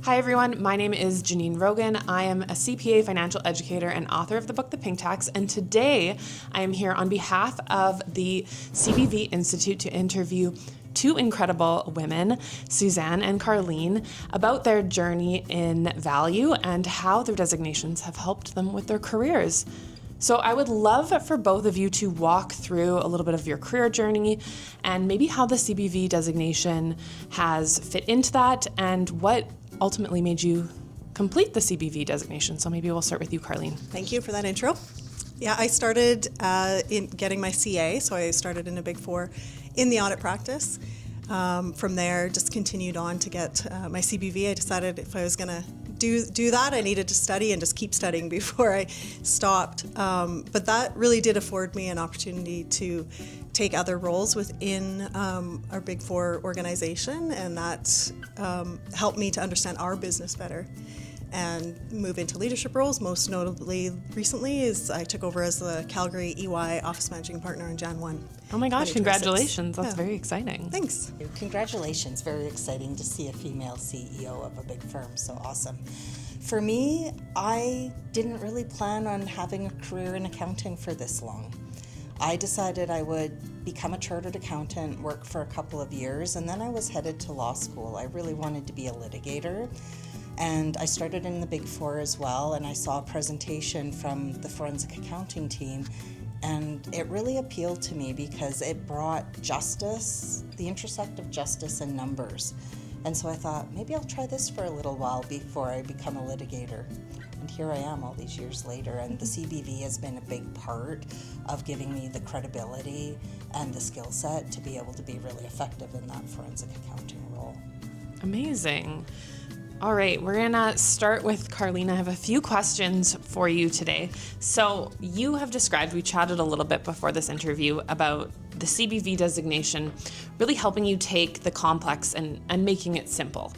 Hi everyone, my name is Janine Rogan. I am a CPA financial educator and author of the book, The Pink Tax, and today I am here on behalf of the CBV Institute to interview two incredible women, Suzanne and Karleen, about their journey in value and how their designations have helped them with their careers. So I would love for both of you to walk through a little bit of your career journey and maybe how the CBV designation has fit into that and what ultimately made you complete the CBV designation. So maybe we'll start with you, Karleen. Thank you for that intro. Yeah, I started in getting my CA, so I started in a Big Four in the audit practice. From there, just continued on to get my CBV. I decided if I was going to do that, I needed to study and just keep studying before I stopped. But that really did afford me an opportunity to take other roles within our Big Four organization, and that helped me to understand our business better and move into leadership roles. Most notably recently is I took over as the Calgary EY Office Managing Partner on Jan 1. Oh my gosh, congratulations. That's very exciting. Thanks. Congratulations. Very exciting to see a female CEO of a big firm. So awesome. For me, I didn't really plan on having a career in accounting for this long. I decided I would become a chartered accountant, work for a couple of years, and then I was headed to law school. I really wanted to be a litigator. And I started in the Big Four as well, and I saw a presentation from the forensic accounting team, and it really appealed to me because it brought justice, the intersect of justice and numbers. And so I thought, maybe I'll try this for a little while before I become a litigator. And here I am all these years later, and the CBV has been a big part of giving me the credibility and the skill set to be able to be really effective in that forensic accounting role. Amazing. All right, we're gonna start with Karleen. I have a few questions for you today. So you have described, we chatted a little bit before this interview about the CBV designation really helping you take the complex and making it simple.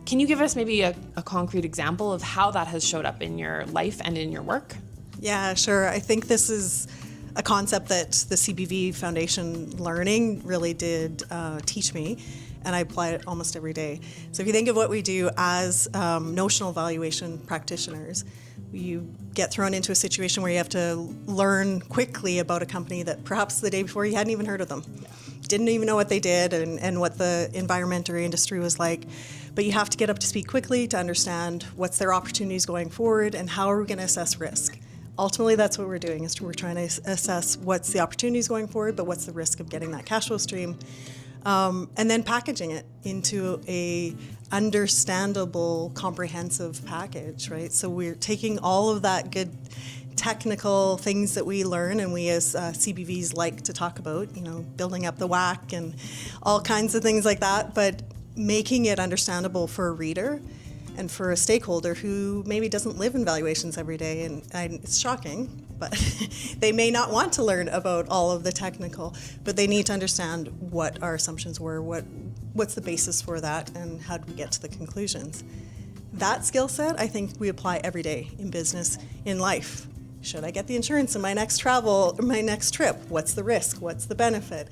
Can you give us maybe a concrete example of how that has showed up in your life and in your work? Yeah, sure. I think this is a concept that the CBV Foundation learning really did teach me, and I apply it almost every day. So if you think of what we do as notional valuation practitioners, you get thrown into a situation where you have to learn quickly about a company that perhaps the day before you hadn't even heard of them. Didn't even know what they did and what the environment or industry was like. But you have to get up to speed quickly to understand what's their opportunities going forward and how are we going to assess risk. Ultimately, that's what we're doing, is we're trying to assess what's the opportunities going forward, but what's the risk of getting that cash flow stream. And then packaging it into a understandable, comprehensive package, right? So we're taking all of that good technical things that we learn and we as CBVs like to talk about, building up the WAC and all kinds of things like that, but making it understandable for a reader and for a stakeholder who maybe doesn't live in valuations every day. And it's shocking, but they may not want to learn about all of the technical, but they need to understand what our assumptions were, what's the basis for that, and how do we get to the conclusions. That skill set, I think we apply every day in business, in life. Should I get the insurance in my next travel, or my next trip? What's the risk? What's the benefit?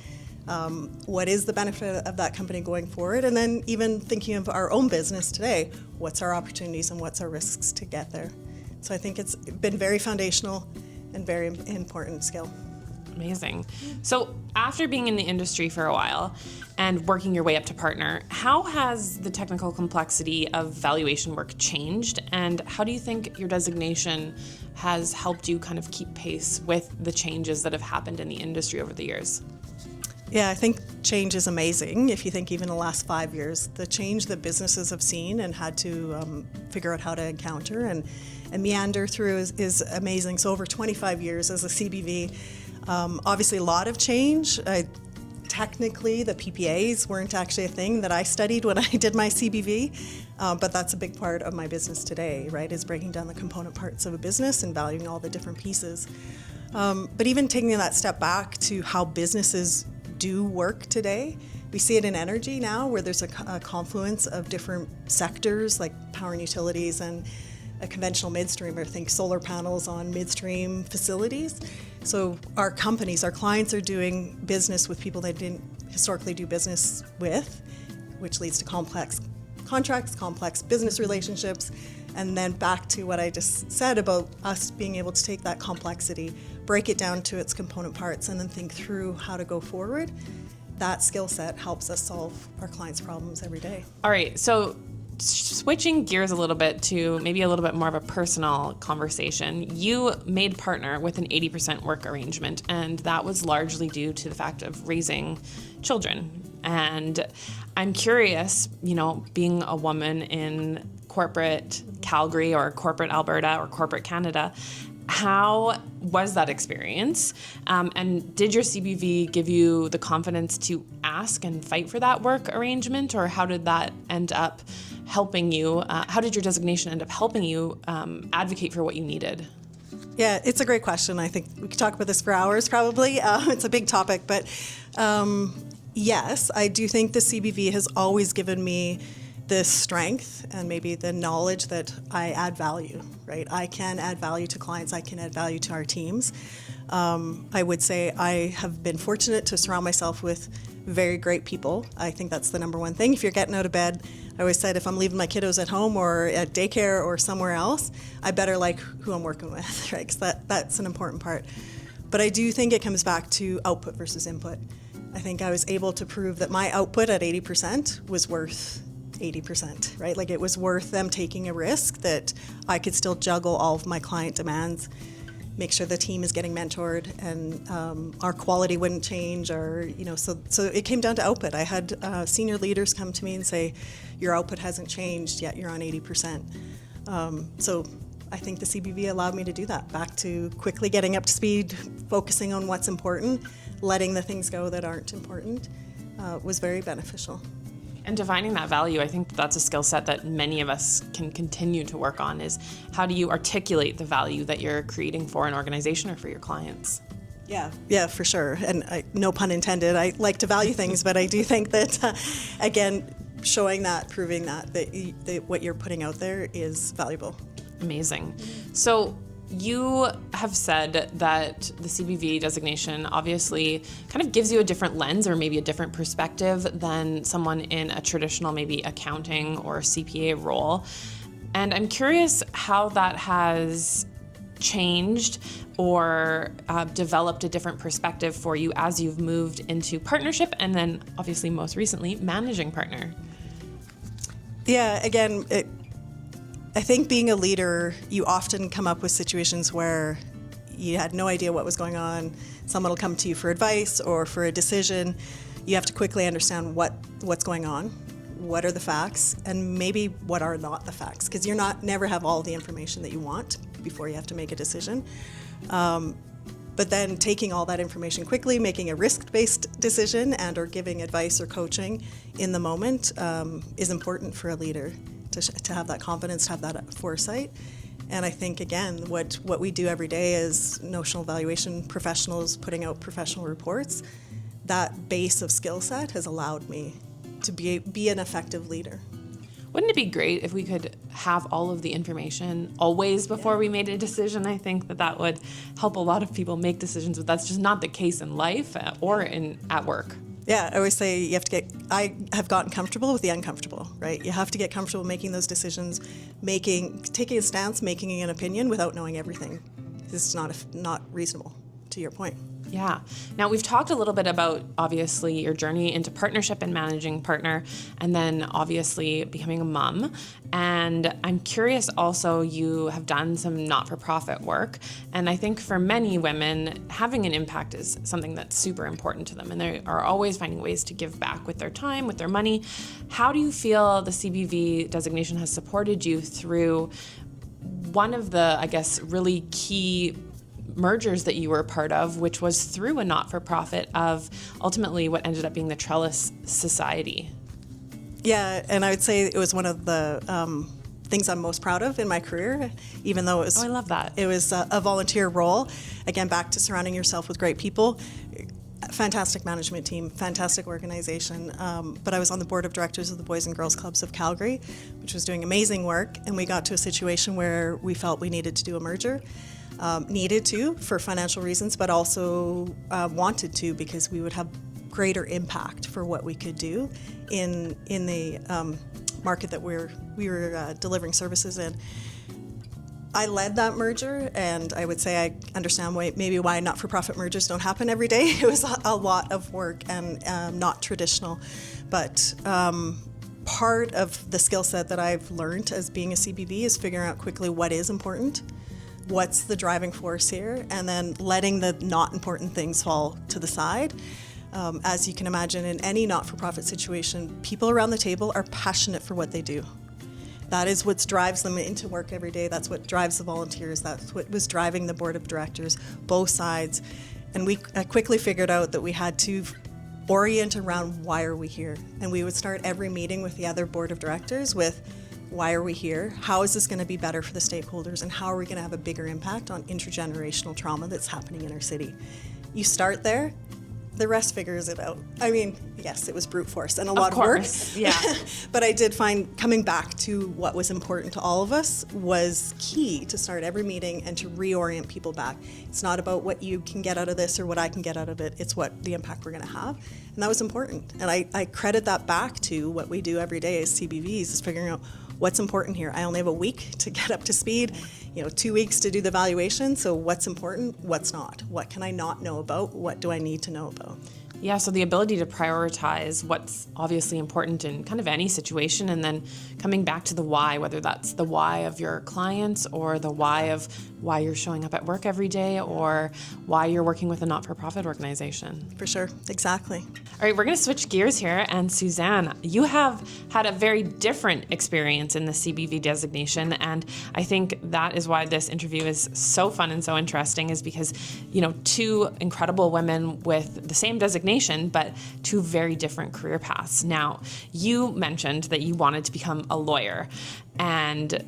What is the benefit of that company going forward? And then even thinking of our own business today, what's our opportunities and what's our risks to get there? So I think it's been very foundational and very important skill. Amazing. So after being in the industry for a while and working your way up to partner, how has the technical complexity of valuation work changed? And how do you think your designation has helped you kind of keep pace with the changes that have happened in the industry over the years? Yeah, I think change is amazing. If you think even the last 5 years, the change that businesses have seen and had to figure out how to encounter and meander through is amazing. So over 25 years as a CBV, obviously a lot of change. Technically, the PPAs weren't actually a thing that I studied when I did my CBV, but that's a big part of my business today, right, is breaking down the component parts of a business and valuing all the different pieces. But even taking that step back to how businesses do work today, we see it in energy now, where there's a confluence of different sectors like power and utilities and a conventional midstream, or think solar panels on midstream facilities. So our companies, our clients are doing business with people they didn't historically do business with, which leads to complex contracts, complex business relationships, and then back to what I just said about us being able to take that complexity, break it down to its component parts, and then think through how to go forward. That skill set helps us solve our clients' problems every day. All right, so switching gears a little bit to maybe a little bit more of a personal conversation, you made partner with an 80% work arrangement, and that was largely due to the fact of raising children. And I'm curious, being a woman in corporate Calgary or corporate Alberta or corporate Canada, how was that experience? And did your CBV give you the confidence to ask and fight for that work arrangement, or how did that end up helping you? How did your designation end up helping you advocate for what you needed? Yeah, it's a great question. I think we could talk about this for hours probably. It's a big topic, but yes, I do think the CBV has always given me the strength and maybe the knowledge that I add value, right? I can add value to clients. I can add value to our teams. I would say I have been fortunate to surround myself with very great people. I think that's the number one thing. If you're getting out of bed, I always said if I'm leaving my kiddos at home or at daycare or somewhere else, I better like who I'm working with, right? Because that's an important part. But I do think it comes back to output versus input. I think I was able to prove that my output at 80% was worth 80%, right? Like it was worth them taking a risk that I could still juggle all of my client demands, make sure the team is getting mentored, and our quality wouldn't change, or so it came down to output. I had senior leaders come to me and say, your output hasn't changed yet, you're on 80%. So I think the CBV allowed me to do that, back to quickly getting up to speed, focusing on what's important, letting the things go that aren't important, was very beneficial. And defining that value, I think that's a skill set that many of us can continue to work on, is how do you articulate the value that you're creating for an organization or for your clients? Yeah, for sure. And no pun intended, I like to value things, but I do think that, again, showing that, proving that what you're putting out there is valuable. Amazing. So you have said that the CBV designation obviously kind of gives you a different lens or maybe a different perspective than someone in a traditional maybe accounting or CPA role. And I'm curious how that has changed or developed a different perspective for you as you've moved into partnership and then obviously most recently managing partner. Yeah, again, I think being a leader, you often come up with situations where you had no idea what was going on. Someone will come to you for advice or for a decision. You have to quickly understand what's going on, what are the facts, and maybe what are not the facts, because never have all the information that you want before you have to make a decision. But then taking all that information quickly, making a risk-based decision and or giving advice or coaching in the moment is important for a leader. To have that confidence, to have that foresight. And I think, again, what we do every day as notional valuation professionals putting out professional reports, that base of skill set has allowed me to be an effective leader. Wouldn't it be great if we could have all of the information always before we made a decision? I think that would help a lot of people make decisions, but that's just not the case in life or at work. Yeah, I always say I have gotten comfortable with the uncomfortable, right? You have to get comfortable making those decisions, taking a stance, making an opinion without knowing everything. This is not reasonable, to your point. Yeah. Now, we've talked a little bit about, obviously, your journey into partnership and managing partner, and then obviously becoming a mom. And I'm curious also, you have done some not-for-profit work. And I think for many women, having an impact is something that's super important to them. And they are always finding ways to give back with their time, with their money. How do you feel the CBV designation has supported you through one of the, I guess, really key mergers that you were a part of, which was through a not-for-profit of ultimately what ended up being the Trellis Society? Yeah, and I would say it was one of the things I'm most proud of in my career, even though it was... Oh, I love that. It was a volunteer role. Again, back to surrounding yourself with great people. Fantastic management team, fantastic organization. But I was on the board of directors of the Boys and Girls Clubs of Calgary, which was doing amazing work, and we got to a situation where we felt we needed to do a merger. Needed to for financial reasons, but also wanted to because we would have greater impact for what we could do in the market that we were delivering services in. I led that merger, and I would say I understand why not-for-profit mergers don't happen every day. It was a lot of work and not traditional. But part of the skill set that I've learned as being a CBV is figuring out quickly what is important, what's the driving force here, and then letting the not important things fall to the side. As you can imagine, in any not-for-profit situation, people around the table are passionate for what they do. That is what drives them into work every day. That's what drives the volunteers. That's what was driving the board of directors, both sides. And we quickly figured out that we had to orient around why are we here. And we would start every meeting with the other board of directors with why are we here? How is this going to be better for the stakeholders? And how are we going to have a bigger impact on intergenerational trauma that's happening in our city? You start there. The rest figures it out. I mean, yes, it was brute force and a lot of work. Yeah. But I did find coming back to what was important to all of us was key to start every meeting and to reorient people back. It's not about what you can get out of this or what I can get out of it. It's what the impact we're going to have. And that was important. And I credit that back to what we do every day as CBVs, is figuring out what's important here. I only have a week to get up to speed, 2 weeks to do the valuation. So what's important, what's not? What can I not know about? What do I need to know about? Yeah, so the ability to prioritize what's obviously important in kind of any situation, and then coming back to the why, whether that's the why of your clients or the why of why you're showing up at work every day or why you're working with a not-for-profit organization. For sure, exactly. All right, we're going to switch gears here. And Suzanne, you have had a very different experience in the CBV designation. And I think that is why this interview is so fun and so interesting, is because, two incredible women with the same designation, but two very different career paths. Now, you mentioned that you wanted to become a lawyer, and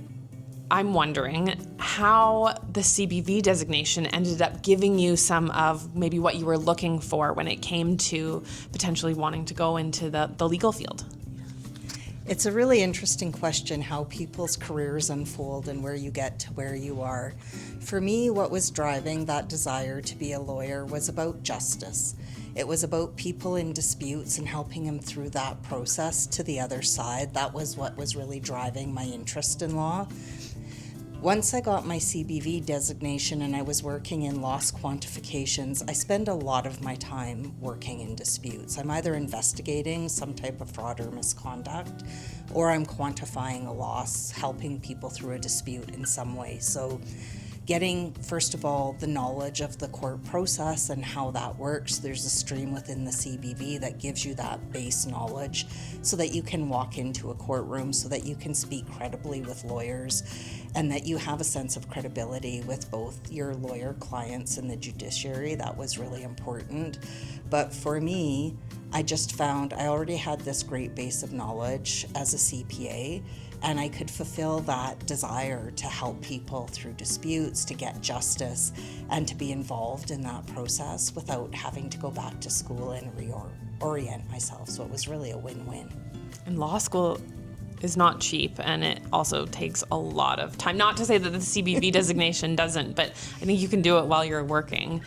I'm wondering how the CBV designation ended up giving you some of maybe what you were looking for when it came to potentially wanting to go into the legal field. It's a really interesting question, how people's careers unfold and where you get to where you are. For me, what was driving that desire to be a lawyer was about justice. It was about people in disputes and helping them through that process to the other side. That was what was really driving my interest in law. Once I got my CBV designation and I was working in loss quantifications, I spend a lot of my time working in disputes. I'm either investigating some type of fraud or misconduct, or I'm quantifying a loss, helping people through a dispute in some way. So getting, first of all, the knowledge of the court process and how that works. There's a stream within the CBV that gives you that base knowledge so that you can walk into a courtroom, so that you can speak credibly with lawyers, and that you have a sense of credibility with both your lawyer clients and the judiciary. That was really important. But for me, I just found I already had this great base of knowledge as a CPA, and I could fulfill that desire to help people through disputes, to get justice, and to be involved in that process without having to go back to school and reorient myself. So it was really a win-win. And law school is not cheap, and it also takes a lot of time. Not to say that the CBV designation doesn't, but I think you can do it while you're working,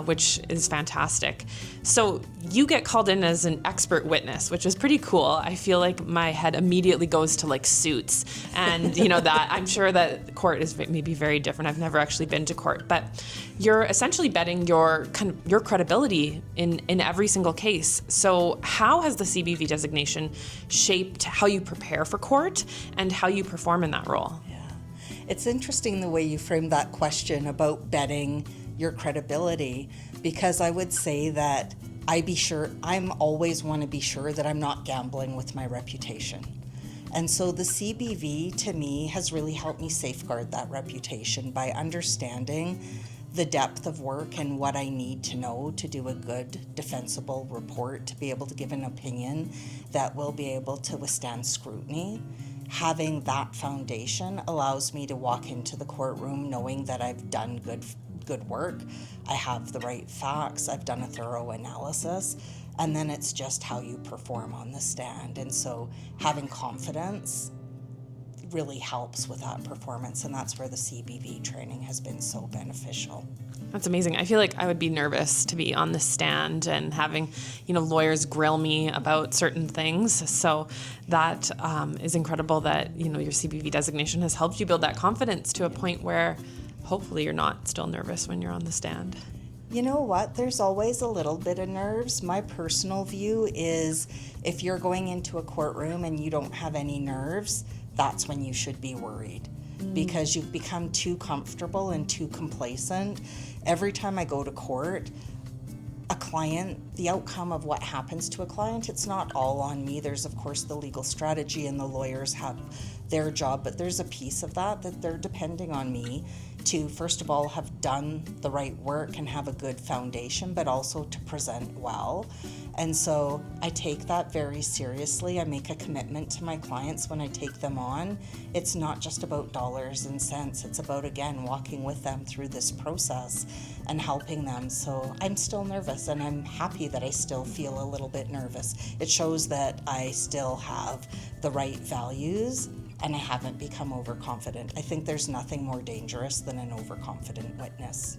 which is fantastic. So you get called in as an expert witness, which is pretty cool. I feel like my head immediately goes to like Suits, and that I'm sure that court is maybe very different. I've never actually been to court, but you're essentially betting your credibility in every single case. So how has the CBV designation shaped how you prepare for court and how you perform in that role? Yeah, it's interesting the way you framed that question about betting your credibility, because I would say that I'm always want to be sure that I'm not gambling with my reputation. And so the CBV to me has really helped me safeguard that reputation by understanding the depth of work and what I need to know to do a good defensible report, to be able to give an opinion that will be able to withstand scrutiny. Having that foundation allows me to walk into the courtroom knowing that I've done good work, I have the right facts, I've done a thorough analysis, and then it's just how you perform on the stand. And so having confidence really helps with that performance, and that's where the CBV training has been so beneficial. That's amazing. I feel like I would be nervous to be on the stand and having, lawyers grill me about certain things. So that is incredible that, your CBV designation has helped you build that confidence to a point where hopefully you're not still nervous when you're on the stand. You know what? There's always a little bit of nerves. My personal view is if you're going into a courtroom and you don't have any nerves, that's when you should be worried, because you've become too comfortable and too complacent. Every time I go to court, a client, the outcome of what happens to a client, it's not all on me. There's, of course, the legal strategy and the lawyers have their job, but there's a piece of that they're depending on me to, first of all, have done the right work and have a good foundation, but also to present well. And so I take that very seriously. I make a commitment to my clients when I take them on. It's not just about dollars and cents. It's about, again, walking with them through this process and helping them. So I'm still nervous, and I'm happy that I still feel a little bit nervous. It shows that I still have the right values and I haven't become overconfident. I think there's nothing more dangerous than an overconfident witness.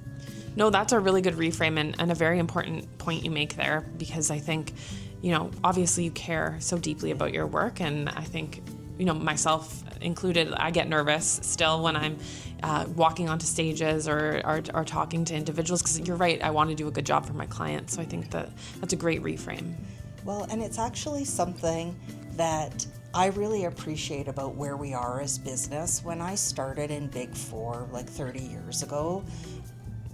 No, that's a really good reframe and a very important point you make there, because I think, obviously you care so deeply about your work, and I think, myself included, I get nervous still when I'm walking onto stages or talking to individuals, because you're right, I want to do a good job for my clients. So I think that's a great reframe. Well, and it's actually something that I really appreciate about where we are as business. When I started in Big Four like 30 years ago,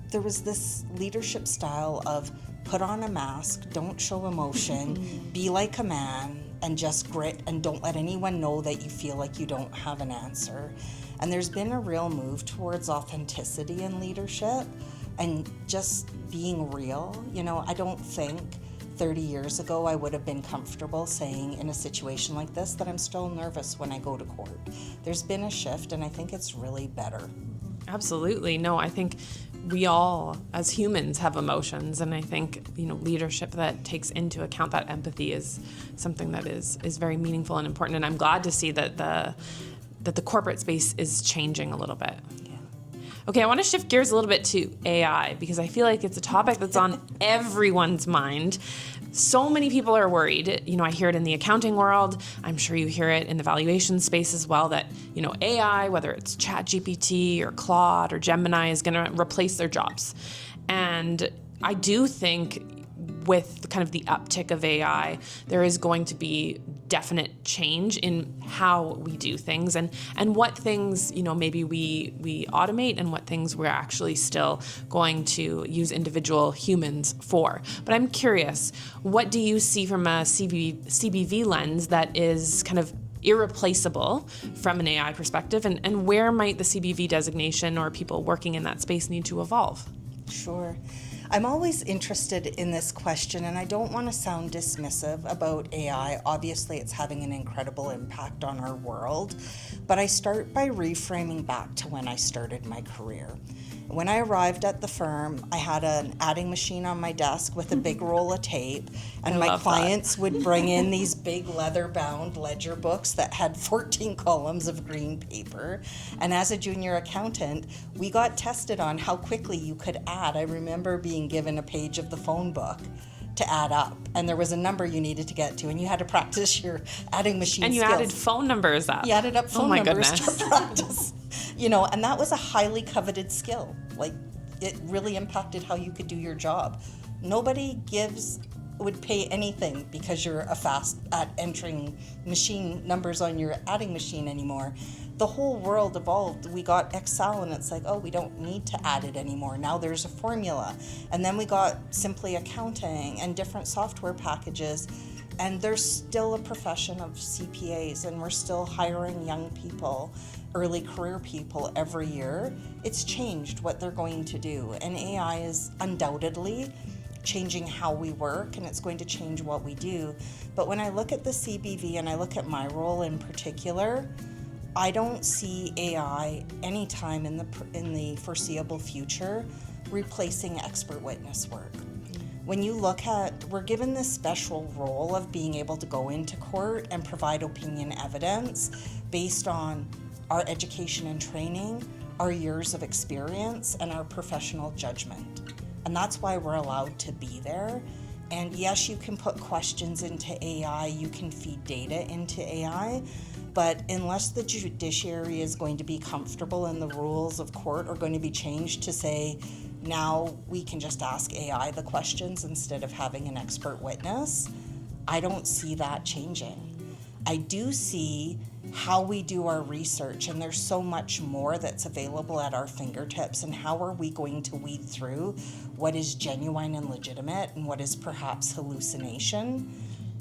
there was this leadership style of put on a mask, don't show emotion, be like a man, and just grit, and don't let anyone know that you feel like you don't have an answer. And there's been a real move towards authenticity in leadership and just being real. I don't think 30 years ago I would have been comfortable saying in a situation like this that I'm still nervous when I go to court. There's been a shift, and I think it's really better. Absolutely. No, I think we all as humans have emotions, and I think leadership that takes into account that empathy is something that is very meaningful and important, and I'm glad to see that the corporate space is changing a little bit. Okay, I want to shift gears a little bit to AI, because I feel like it's a topic that's on everyone's mind. So many people are worried. I hear it in the accounting world. I'm sure you hear it in the valuation space as well, that, AI, whether it's ChatGPT or Claude or Gemini, is going to replace their jobs. And I do think with kind of the uptick of AI, there is going to be definite change in how we do things and what things, maybe we automate and what things we're actually still going to use individual humans for. But I'm curious, what do you see from a CBV lens that is kind of irreplaceable from an AI perspective, and where might the CBV designation or people working in that space need to evolve? Sure. I'm always interested in this question, and I don't want to sound dismissive about AI. Obviously, it's having an incredible impact on our world, but I start by reframing back to when I started my career. When I arrived at the firm, I had an adding machine on my desk with a big roll of tape, and my clients would bring in these big leather-bound ledger books that had 14 columns of green paper. And as a junior accountant, we got tested on how quickly you could add. I remember being given a page of the phone book to add up, and there was a number you needed to get to, and you had to practice your adding machine and you skills. Added phone numbers up. You added up phone numbers goodness. to practice. And that was a highly coveted skill. Like, it really impacted how you could do your job. Nobody would pay anything because you're fast at entering machine numbers on your adding machine anymore. The whole world evolved. We got Excel, and it's like, oh, we don't need to add it anymore. Now there's a formula. And then we got simply accounting and different software packages. And there's still a profession of CPAs, and we're still hiring young people, early career people every year. It's changed what they're going to do. And AI is undoubtedly changing how we work, and it's going to change what we do. But when I look at the CBV and I look at my role in particular, I don't see AI anytime in the foreseeable future replacing expert witness work. When you look at, we're given this special role of being able to go into court and provide opinion evidence based on our education and training, our years of experience, and our professional judgment. And that's why we're allowed to be there. And yes, you can put questions into AI, you can feed data into AI, but unless the judiciary is going to be comfortable and the rules of court are going to be changed to say, now we can just ask AI the questions instead of having an expert witness, I don't see that changing. I do see how we do our research, and there's so much more that's available at our fingertips, and how are we going to weed through what is genuine and legitimate and what is perhaps hallucination.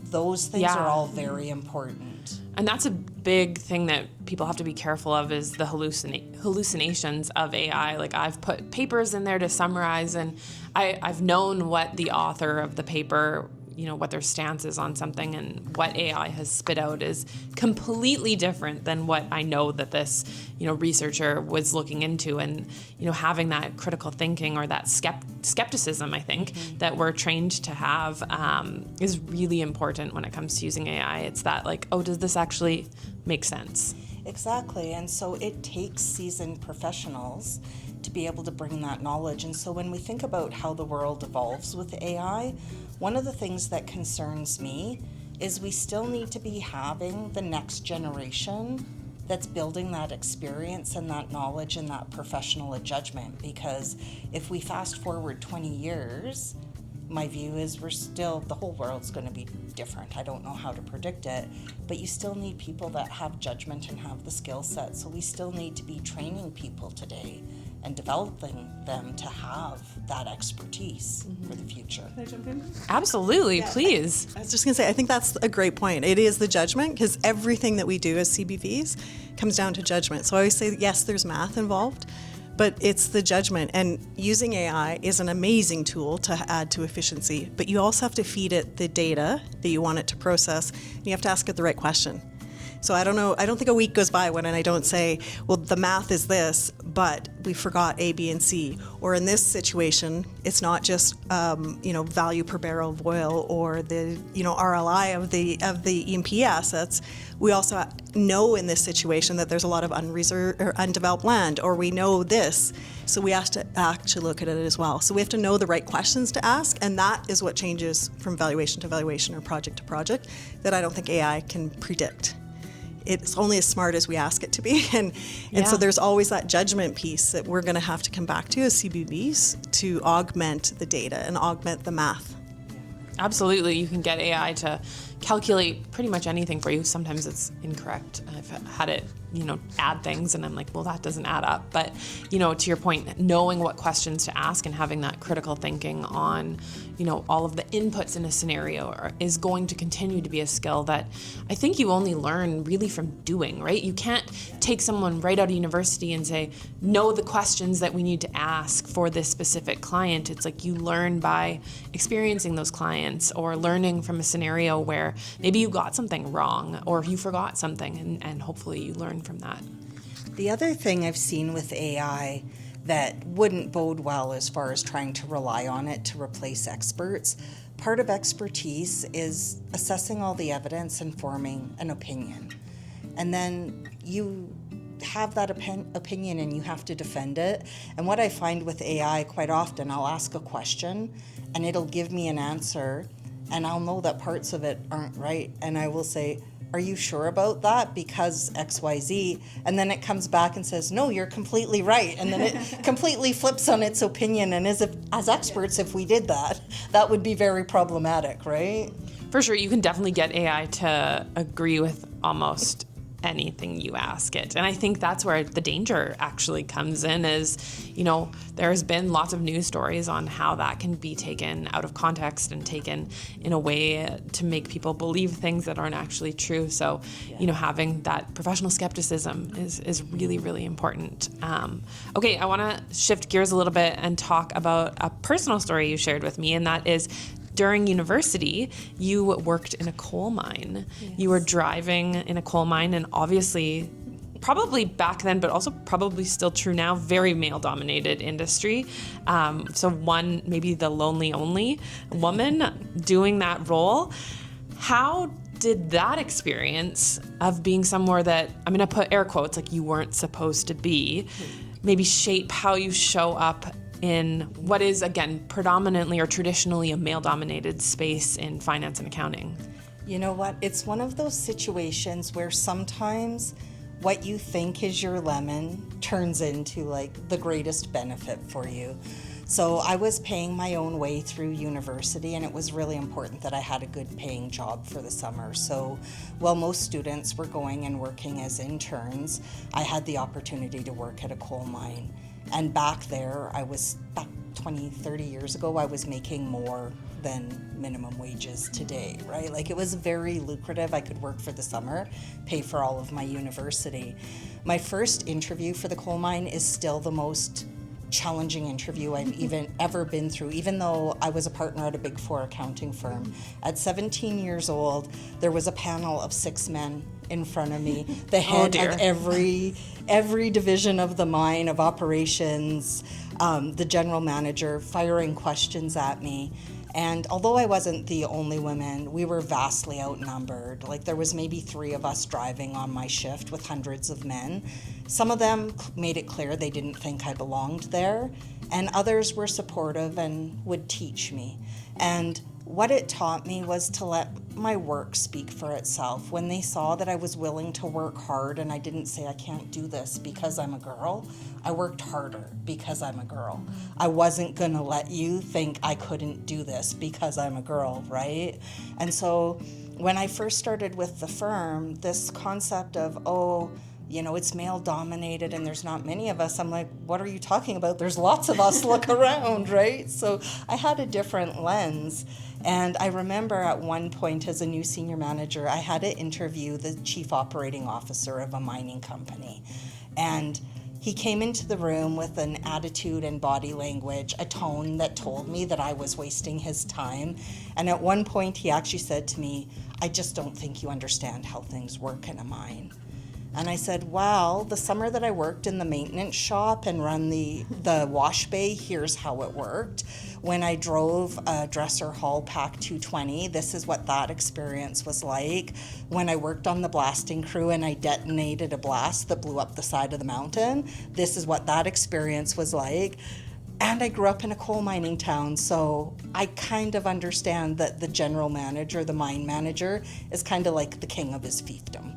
Those things are all very important. And that's a big thing that people have to be careful of, is the hallucinations of AI. Like, I've put papers in there to summarize, and I've known what the author of the paper, what their stance is on something, and what AI has spit out is completely different than what I know that this, researcher was looking into. And, having that critical thinking, or that skepticism, I think, that we're trained to have is really important when it comes to using AI. It's that, like, oh, does this actually make sense? Exactly. And so it takes seasoned professionals to be able to bring that knowledge. And so when we think about how the world evolves with AI, one of the things that concerns me is we still need to be having the next generation that's building that experience and that knowledge and that professional judgment. Because if we fast forward 20 years, my view is the whole world's going to be different. I don't know how to predict it, but you still need people that have judgment and have the skill set. So we still need to be training people today and developing them to have that expertise for the future. Can I jump in? Absolutely, please. I was just going to say, I think that's a great point. It is the judgment, because everything that we do as CBVs comes down to judgment. So I always say, yes, there's math involved, but it's the judgment. And using AI is an amazing tool to add to efficiency, but you also have to feed it the data that you want it to process, and you have to ask it the right question. So I don't think a week goes by when I don't say, well, the math is this, but we forgot A, B, and C. Or in this situation, it's not just, value per barrel of oil, or the, RLI of the E&P assets. We also know in this situation that there's a lot of undeveloped land, or we know this. So we have to actually look at it as well. So we have to know the right questions to ask, and that is what changes from valuation to valuation or project to project that I don't think AI can predict. It's only as smart as we ask it to be. And so there's always that judgment piece that we're going to have to come back to as CBVs to augment the data and augment the math. Absolutely. You can get AI to calculate pretty much anything for you. Sometimes it's incorrect. I've had it, add things, and I'm like, well, that doesn't add up. But, to your point, knowing what questions to ask and having that critical thinking on, all of the inputs in a scenario is going to continue to be a skill that I think you only learn really from doing, right? You can't take someone right out of university and say, know the questions that we need to ask for this specific client. It's like you learn by experiencing those clients, or learning from a scenario where maybe you got something wrong, or you forgot something, and hopefully you learn from that. The other thing I've seen with AI that wouldn't bode well as far as trying to rely on it to replace experts, part of expertise is assessing all the evidence and forming an opinion. And then you have that opinion and you have to defend it. And what I find with AI quite often, I'll ask a question and it'll give me an answer, and I'll know that parts of it aren't right, and I will say, are you sure about that? Because XYZ. And then it comes back and says, no, you're completely right. And then it completely flips on its opinion. And as experts, if we did that, that would be very problematic, right? For sure. You can definitely get AI to agree with almost anything you ask it. And I think that's where the danger actually comes in is, there's been lots of news stories on how that can be taken out of context and taken in a way to make people believe things that aren't actually true. So, having that professional skepticism is really, really important. Okay, I want to shift gears a little bit and talk about a personal story you shared with me, and that is during university, you worked in a coal mine. Yes. You were driving in a coal mine, and obviously, probably back then, but also probably still true now, very male-dominated industry. So maybe the lonely only woman doing that role. How did that experience of being somewhere that, I'm going to put air quotes, like you weren't supposed to be, maybe shape how you show up in what is, again, predominantly or traditionally a male-dominated space in finance and accounting? You know what? It's one of those situations where sometimes what you think is your lemon turns into like the greatest benefit for you. So I was paying my own way through university, and it was really important that I had a good paying job for the summer. So while most students were going and working as interns, I had the opportunity to work at a coal mine. And back 20, 30 years ago, I was making more than minimum wages today, right? Like, it was very lucrative. I could work for the summer, pay for all of my university. My first interview for the coal mine is still the most challenging interview I've ever been through, even though I was a partner at a Big Four accounting firm. At 17 years old, there was a panel of 6 men in front of me, the head of every division of the mine, of operations, the general manager firing questions at me. And although I wasn't the only woman, we were vastly outnumbered. Like, there was maybe 3 of us driving on my shift with hundreds of men. Some of them made it clear they didn't think I belonged there, and others were supportive and would teach me. And what it taught me was to let my work speak for itself. When they saw that I was willing to work hard and I didn't say I can't do this because I'm a girl, I worked harder because I'm a girl. I wasn't going to let you think I couldn't do this because I'm a girl, right? And so when I first started with the firm, this concept of, it's male dominated and there's not many of us. I'm like, what are you talking about? There's lots of us, look around, right? So I had a different lens. And I remember at one point as a new senior manager, I had to interview the chief operating officer of a mining company. And he came into the room with an attitude and body language, a tone that told me that I was wasting his time. And at one point he actually said to me, I just don't think you understand how things work in a mine. And I said, well, the summer that I worked in the maintenance shop and run the wash bay, here's how it worked. When I drove a dresser haul pack 220, this is what that experience was like. When I worked on the blasting crew and I detonated a blast that blew up the side of the mountain, this is what that experience was like. And I grew up in a coal mining town, so I kind of understand that the general manager, the mine manager, is kind of like the king of his fiefdom.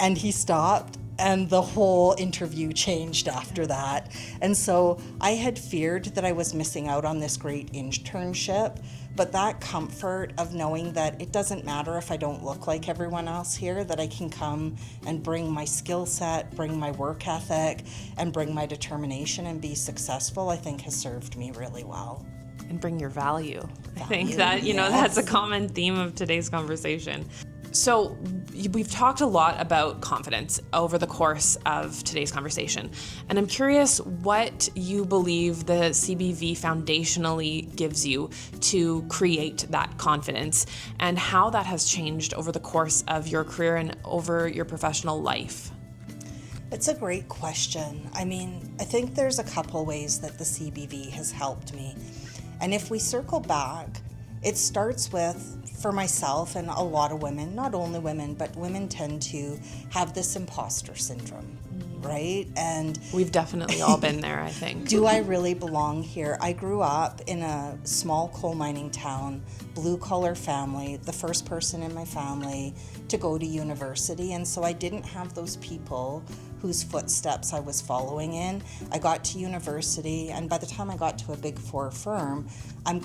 And he stopped, and the whole interview changed after that. And so I had feared that I was missing out on this great internship, but that comfort of knowing that it doesn't matter if I don't look like everyone else here, that I can come and bring my skill set, bring my work ethic, and bring my determination and be successful, I think has served me really well. And bring your value. I think that, that's a common theme of today's conversation. So we've talked a lot about confidence over the course of today's conversation, and I'm curious what you believe the CBV foundationally gives you to create that confidence and how that has changed over the course of your career and over your professional life. It's a great question. I mean, I think there's a couple ways that the CBV has helped me. And if we circle back, it starts with, for myself and a lot of women, not only women, but women tend to have this imposter syndrome, right? And we've definitely all been there, I think. Do I really belong here? I grew up in a small coal mining town, blue-collar family, the first person in my family to go to university, and so I didn't have those people whose footsteps I was following in. I got to university, and by the time I got to a Big Four firm, I'm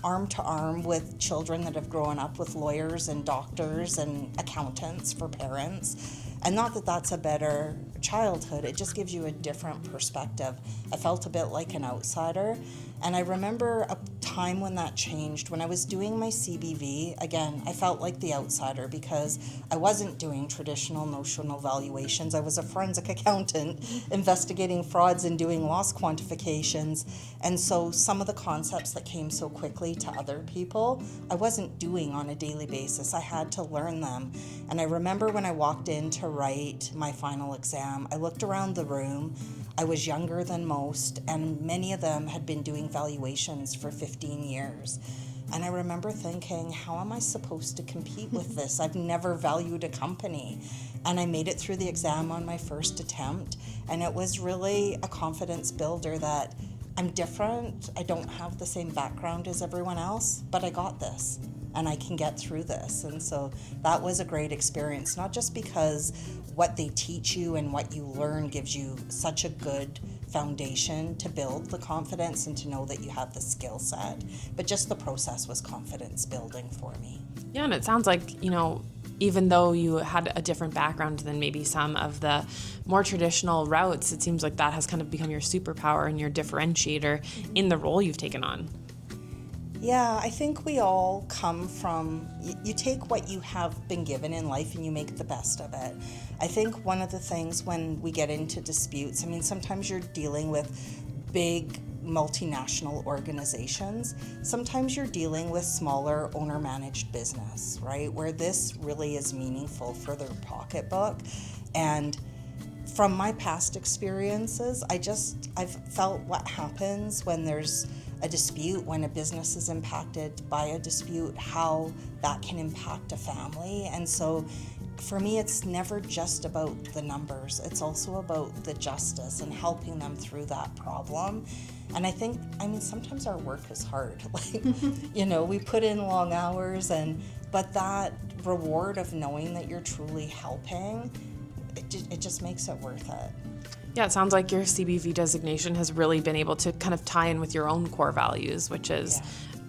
arm to arm with children that have grown up with lawyers and doctors and accountants for parents. And not that that's a better childhood, it just gives you a different perspective. I felt a bit like an outsider. And I remember a time when that changed. When I was doing my CBV, again, I felt like the outsider because I wasn't doing traditional notional valuations. I was a forensic accountant investigating frauds and doing loss quantifications. And so some of the concepts that came so quickly to other people, I wasn't doing on a daily basis. I had to learn them. And I remember when I walked in to write my final exam, I looked around the room. I was younger than most, and many of them had been doing valuations for 15 years. And I remember thinking, how am I supposed to compete with this? I've never valued a company. And I made it through the exam on my first attempt. And it was really a confidence builder that I'm different. I don't have the same background as everyone else, but I got this and I can get through this. And so that was a great experience, not just because what they teach you and what you learn gives you such a good foundation to build the confidence and to know that you have the skill set, but just the process was confidence building for me. Yeah, and it sounds like, even though you had a different background than maybe some of the more traditional routes, it seems like that has kind of become your superpower and your differentiator in the role you've taken on. Yeah, I think we all come from, you take what you have been given in life and you make the best of it. I think one of the things when we get into disputes, sometimes you're dealing with big multinational organizations. Sometimes you're dealing with smaller owner-managed business, right? Where this really is meaningful for their pocketbook. And from my past experiences, I've felt what happens when there's a dispute, when a business is impacted by a dispute, how that can impact a family. And so for me, it's never just about the numbers. It's also about the justice and helping them through that problem. And I think, sometimes our work is hard. We put in long hours, but that reward of knowing that you're truly helping, it just makes it worth it. Yeah, it sounds like your CBV designation has really been able to kind of tie in with your own core values, which is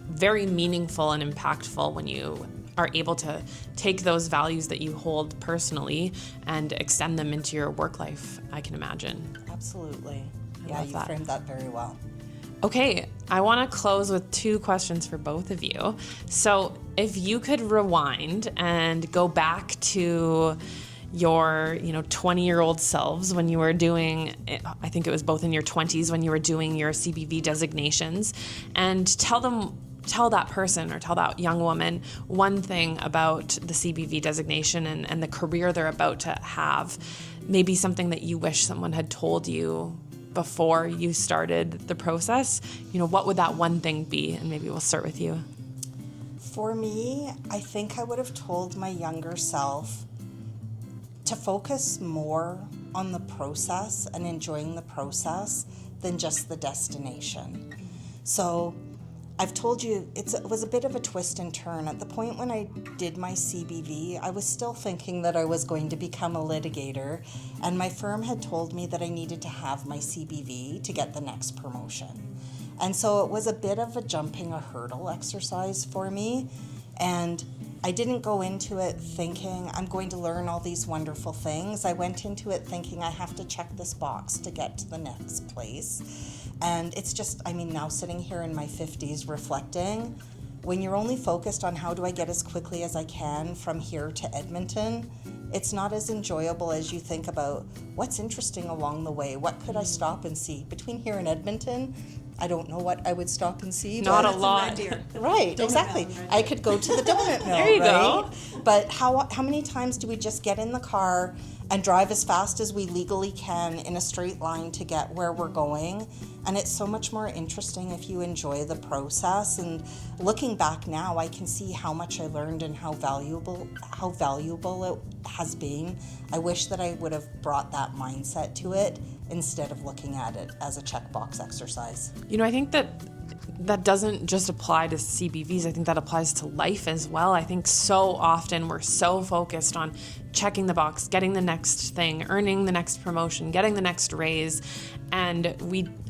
very meaningful and impactful when you are able to take those values that you hold personally and extend them into your work life, I can imagine. Absolutely. I You framed that very well. Okay, I want to close with 2 questions for both of you. So if you could rewind and go back to your 20-year-old selves when you were doing, I think it was both in your 20s when you were doing your CBV designations, and tell that person or tell that young woman one thing about the CBV designation and the career they're about to have, maybe something that you wish someone had told you before you started the process, what would that one thing be? And maybe we'll start with you. For me, I think I would have told my younger self to focus more on the process and enjoying the process than just the destination. So I've told you, it was a bit of a twist and turn. At the point when I did my CBV, I was still thinking that I was going to become a litigator, and my firm had told me that I needed to have my CBV to get the next promotion. And so it was a bit of a jumping a hurdle exercise for me, and I didn't go into it thinking I'm going to learn all these wonderful things. I went into it thinking I have to check this box to get to the next place. And it's just, now sitting here in my 50s reflecting, when you're only focused on how do I get as quickly as I can from here to Edmonton, it's not as enjoyable as you think about what's interesting along the way. What could I stop and see? Between here and Edmonton, I don't know what I would stop and see. Not a lot. Right, exactly. I could go to the donut mill, there you right? go. But how many times do we just get in the car and drive as fast as we legally can in a straight line to get where we're going? And it's so much more interesting if you enjoy the process. And looking back now, I can see how much I learned and how valuable it has been. I wish that I would have brought that mindset to it instead of looking at it as a checkbox exercise. I think that doesn't just apply to CBVs. I think that applies to life as well. I think so often we're so focused on checking the box, getting the next thing, earning the next promotion, getting the next raise. And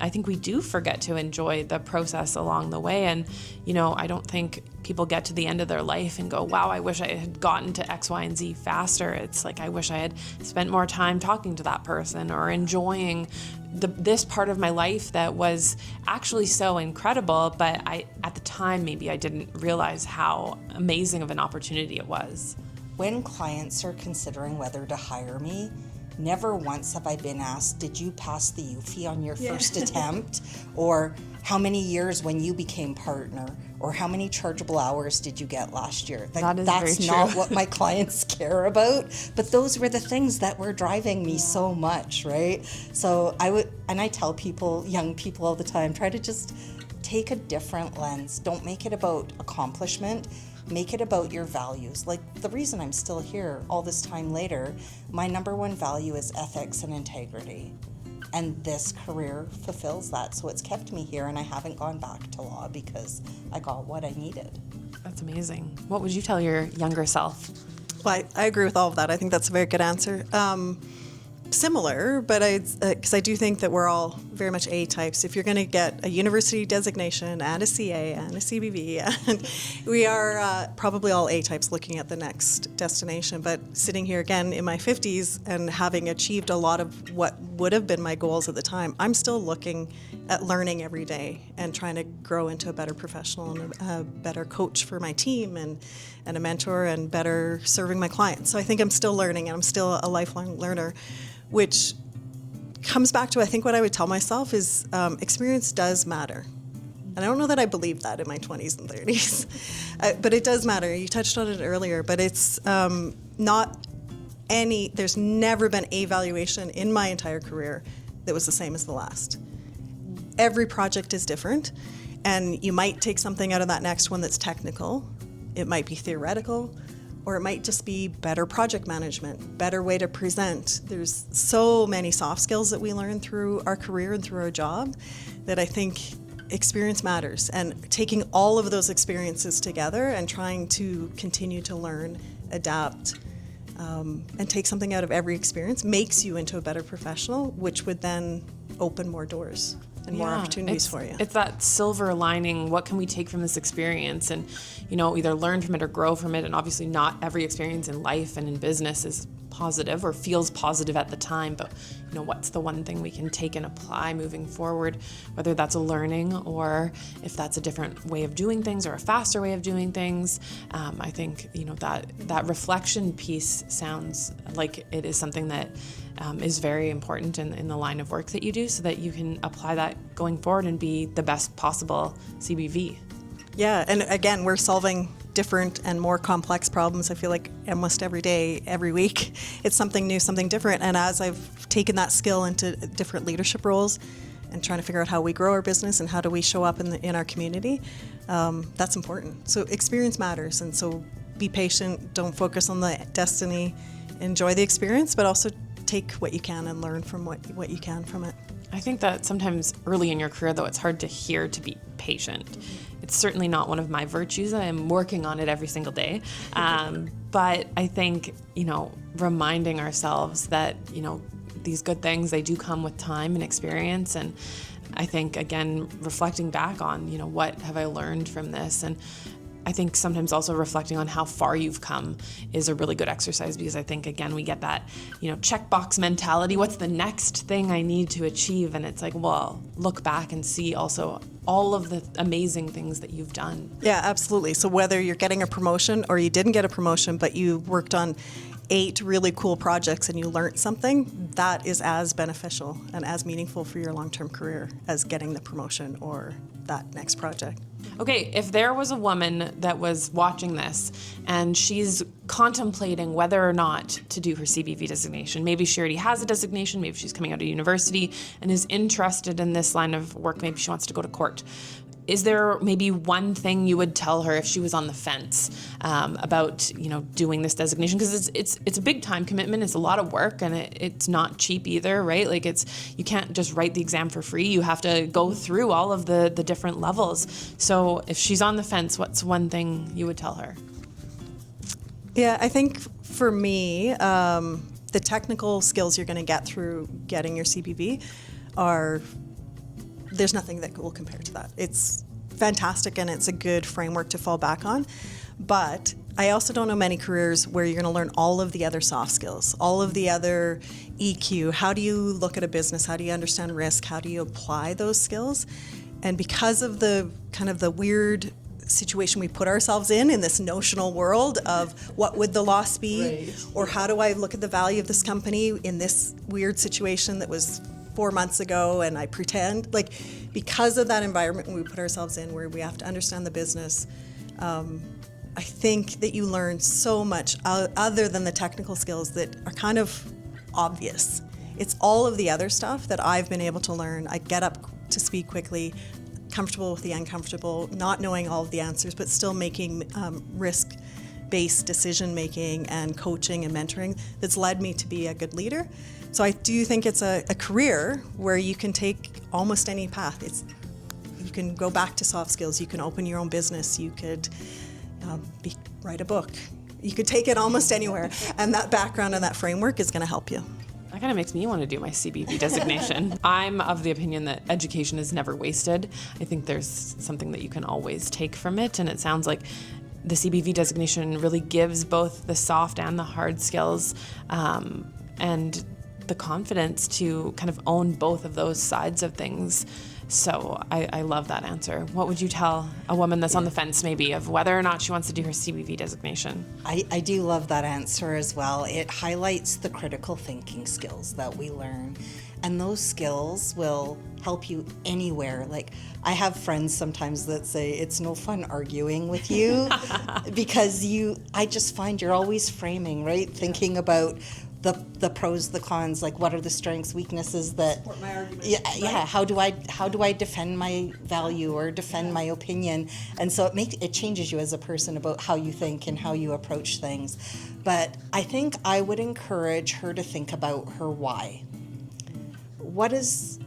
I think we do forget to enjoy the process along the way. And, I don't think people get to the end of their life and go, wow, I wish I had gotten to X, Y, and Z faster. It's like, I wish I had spent more time talking to that person or enjoying this part of my life that was actually so incredible, but at the time, maybe I didn't realize how amazing of an opportunity it was. When clients are considering whether to hire me, never once have I been asked, did you pass the UFI on your first attempt? Or how many years when you became partner? Or how many chargeable hours did you get last year? That's not what my clients care about. But those were the things that were driving me so much, right? So I tell people, young people all the time, try to just take a different lens. Don't make it about accomplishment. Make it about your values. Like the reason I'm still here all this time later, my number one value is ethics and integrity. And this career fulfills that. So it's kept me here, and I haven't gone back to law because I got what I needed. That's amazing. What would you tell your younger self? Well, I agree with all of that. I think that's a very good answer. Similar, but because I do think that we're all very much A types. If you're going to get a university designation and a CA and a CBV, and we are probably all A types looking at the next destination. But sitting here again in my 50s and having achieved a lot of what would have been my goals at the time, I'm still looking at learning every day and trying to grow into a better professional and a better coach for my team and a mentor and better serving my clients. So I think I'm still learning, and I'm still a lifelong learner, which comes back to, I think, what I would tell myself is experience does matter. And I don't know that I believe that in my 20s and 30s, but it does matter. You touched on it earlier, but it's there's never been a valuation in my entire career that was the same as the last. Every project is different, and you might take something out of that next one that's technical. It might be theoretical, or it might just be better project management, better way to present. There's so many soft skills that we learn through our career and through our job that I think experience matters. And taking all of those experiences together and trying to continue to learn, adapt, and take something out of every experience makes you into a better professional, which would then open more doors and more opportunities for you. It's that silver lining. What can we take from this experience and, either learn from it or grow from it? And obviously not every experience in life and in business is positive or feels positive at the time, but what's the one thing we can take and apply moving forward, whether that's a learning or if that's a different way of doing things or a faster way of doing things. I think that reflection piece sounds like it is something that is very important in the line of work that you do, so that you can apply that going forward and be the best possible CBV. Yeah, and again, we're solving different and more complex problems. I feel like almost every day, every week, it's something new, something different. And as I've taken that skill into different leadership roles and trying to figure out how we grow our business and how do we show up in our community, that's important. So experience matters, and so be patient, don't focus on the destiny, enjoy the experience, but also take what you can and learn from what you can from it. I think that sometimes early in your career, though, it's hard to hear to be patient. It's certainly not one of my virtues. I am working on it every single day. But I think, reminding ourselves that, these good things, they do come with time and experience. And I think, again, reflecting back on, what have I learned from this? And I think sometimes also reflecting on how far you've come is a really good exercise, because I think, again, we get that, checkbox mentality. What's the next thing I need to achieve? And it's like, well, look back and see also all of the amazing things that you've done. Yeah, absolutely. So whether you're getting a promotion or you didn't get a promotion, but you worked on 8 really cool projects and you learned something, that is as beneficial and as meaningful for your long-term career as getting the promotion or that next project. Okay, if there was a woman that was watching this and she's contemplating whether or not to do her CBV designation, maybe she already has a designation, maybe she's coming out of university and is interested in this line of work, maybe she wants to go to court. Is there maybe one thing you would tell her if she was on the fence about doing this designation? Because it's a big time commitment, it's a lot of work, and it's not cheap either, right? Like you can't just write the exam for free. You have to go through all of the different levels. So if she's on the fence, what's one thing you would tell her? Yeah, I think for me, the technical skills you're going to get through getting your CBV there's nothing that will compare to that. It's fantastic and it's a good framework to fall back on. But I also don't know many careers where you're going to learn all of the other soft skills, all of the other EQ. How do you look at a business? How do you understand risk? How do you apply those skills? And because of the kind of the weird situation we put ourselves in this notional world of what would the loss be, right, or how do I look at the value of this company in this weird situation that was 4 months ago and I pretend, because of that environment we put ourselves in where we have to understand the business, I think that you learn so much other than the technical skills that are kind of obvious. It's all of the other stuff that I've been able to learn. I get up to speed quickly, comfortable with the uncomfortable, not knowing all of the answers, but still making risk-based decision-making and coaching and mentoring that's led me to be a good leader. So I do think it's a career where you can take almost any path. You can go back to soft skills, you can open your own business, you could write a book. You could take it almost anywhere, and that background and that framework is going to help you. That kind of makes me want to do my CBV designation. I'm of the opinion that education is never wasted. I think there's something that you can always take from it, and it sounds like the CBV designation really gives both the soft and the hard skills and the confidence to kind of own both of those sides of things. So I love that answer. What would you tell a woman that's on the fence maybe of whether or not she wants to do her CBV designation? I do love that answer as well. It highlights the critical thinking skills that we learn. And those skills will help you anywhere. Like, I have friends sometimes that say it's no fun arguing with you because I just find you're always framing, right? Thinking about the pros, the cons, like what are the strengths, weaknesses that Support my argument. Yeah, how do I defend my value or defend my opinion? And so it changes you as a person about how you think and how you approach things. But I think I would encourage her to think about her why. What is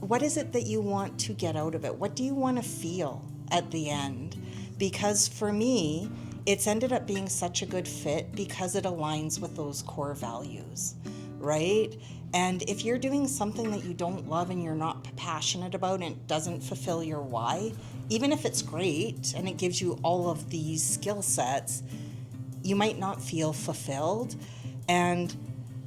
it that you want to get out of it? What do you want to feel at the end? Because for me, it's ended up being such a good fit because it aligns with those core values, right? And if you're doing something that you don't love and you're not passionate about and it doesn't fulfill your why, even if it's great and it gives you all of these skill sets, you might not feel fulfilled. And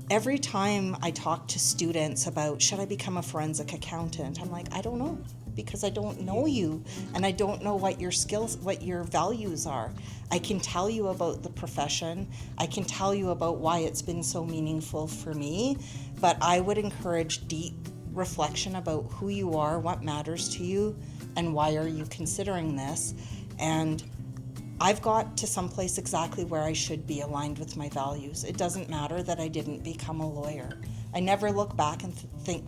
every time I talk to students about, should I become a forensic accountant? I'm like, I don't know, because I don't know you and I don't know what your skills, what your values are. I can tell you about the profession. I can tell you about why it's been so meaningful for me, but I would encourage deep reflection about who you are, what matters to you, and why are you considering this. And I've got to someplace exactly where I should be aligned with my values. It doesn't matter that I didn't become a lawyer. I never look back and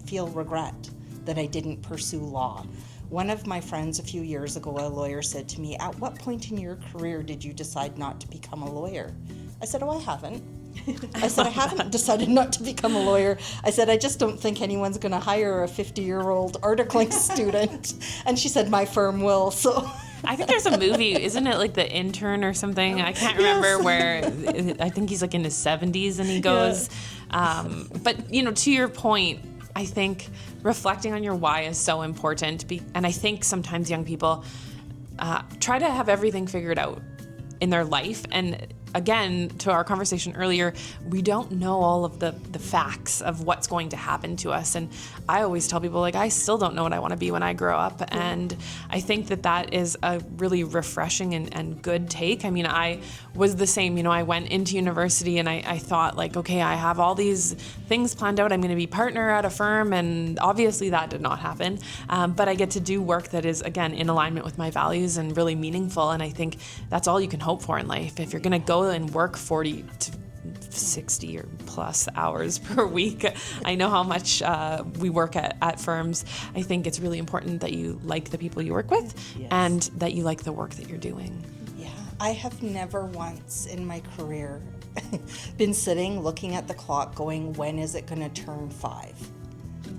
feel regret that I didn't pursue law. One of my friends a few years ago, a lawyer, said to me, at what point in your career did you decide not to become a lawyer? I said, I haven't. I said, I haven't decided not to become a lawyer. I said, I just don't think anyone's going to hire a 50-year-old articling student. And she said, my firm will, so... I think there's a movie, isn't it like The Intern or something? I can't remember where, I think he's like in his 70s and he goes, but to your point, I think reflecting on your why is so important. And I think sometimes young people try to have everything figured out in their life. And again, to our conversation earlier, we don't know all of the facts of what's going to happen to us. And I always tell people, like, I still don't know what I want to be when I grow up. And I think that is a really refreshing and good take. I mean, I was the same. I went into university and I thought, like, okay, I have all these things planned out. I'm going to be partner at a firm. And obviously that did not happen. But I get to do work that is, again, in alignment with my values and really meaningful. And I think that's all you can hope for in life. If you're going to go and work 40 to 60 or plus hours per week. I know how much we work at firms. I think it's really important that you like the people you work with and that you like the work that you're doing. Yeah, I have never once in my career been sitting looking at the clock going, when is it going to turn 5?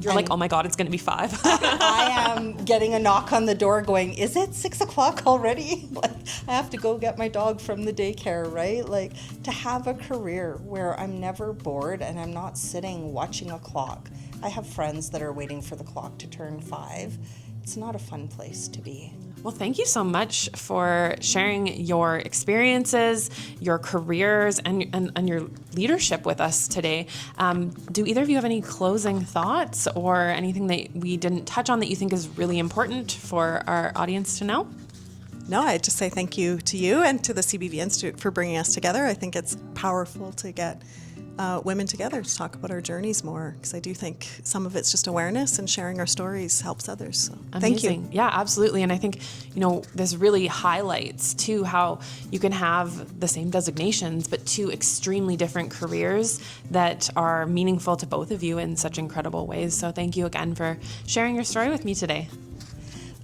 You're like, oh my God, it's going to be 5. I am getting a knock on the door going, is it 6 o'clock already? Like, I have to go get my dog from the daycare, right? Like, to have a career where I'm never bored and I'm not sitting watching a clock. I have friends that are waiting for the clock to turn 5. It's not a fun place to be. Well, thank you so much for sharing your experiences, your careers, and your leadership with us today. Do either of you have any closing thoughts or anything that we didn't touch on that you think is really important for our audience to know? No, I'd just say thank you to you and to the CBV Institute for bringing us together. I think it's powerful to get women together to talk about our journeys more, because I do think some of it's just awareness, and sharing our stories helps others. So thank you. Yeah, absolutely. And I think, this really highlights too how you can have the same designations, but 2 extremely different careers that are meaningful to both of you in such incredible ways. So thank you again for sharing your story with me today.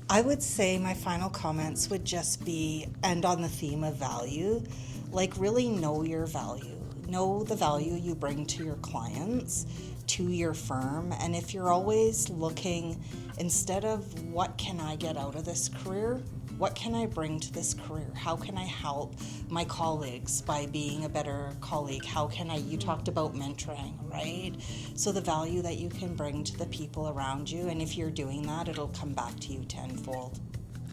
I would say my final comments would just be, and on the theme of value, like really know your value. Know the value you bring to your clients, to your firm. And if you're always looking, instead of what can I get out of this career, what can I bring to this career? How can I help my colleagues by being a better colleague? How can you talked about mentoring, right? So the value that you can bring to the people around you, and if you're doing that, it'll come back to you tenfold.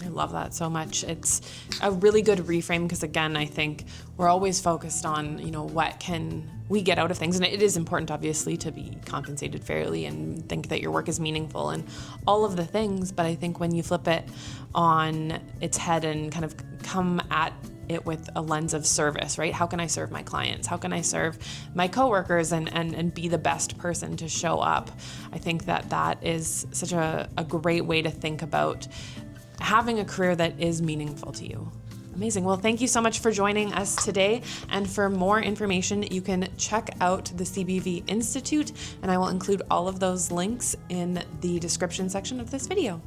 I love that so much. It's a really good reframe because, again, I think we're always focused on, what can we get out of things. And it is important, obviously, to be compensated fairly and think that your work is meaningful and all of the things. But I think when you flip it on its head and kind of come at it with a lens of service, right? How can I serve my clients? How can I serve my coworkers and be the best person to show up? I think that is such a great way to think about having a career that is meaningful to you. Amazing. Well, thank you so much for joining us today. And for more information, you can check out the CBV Institute, and I will include all of those links in the description section of this video.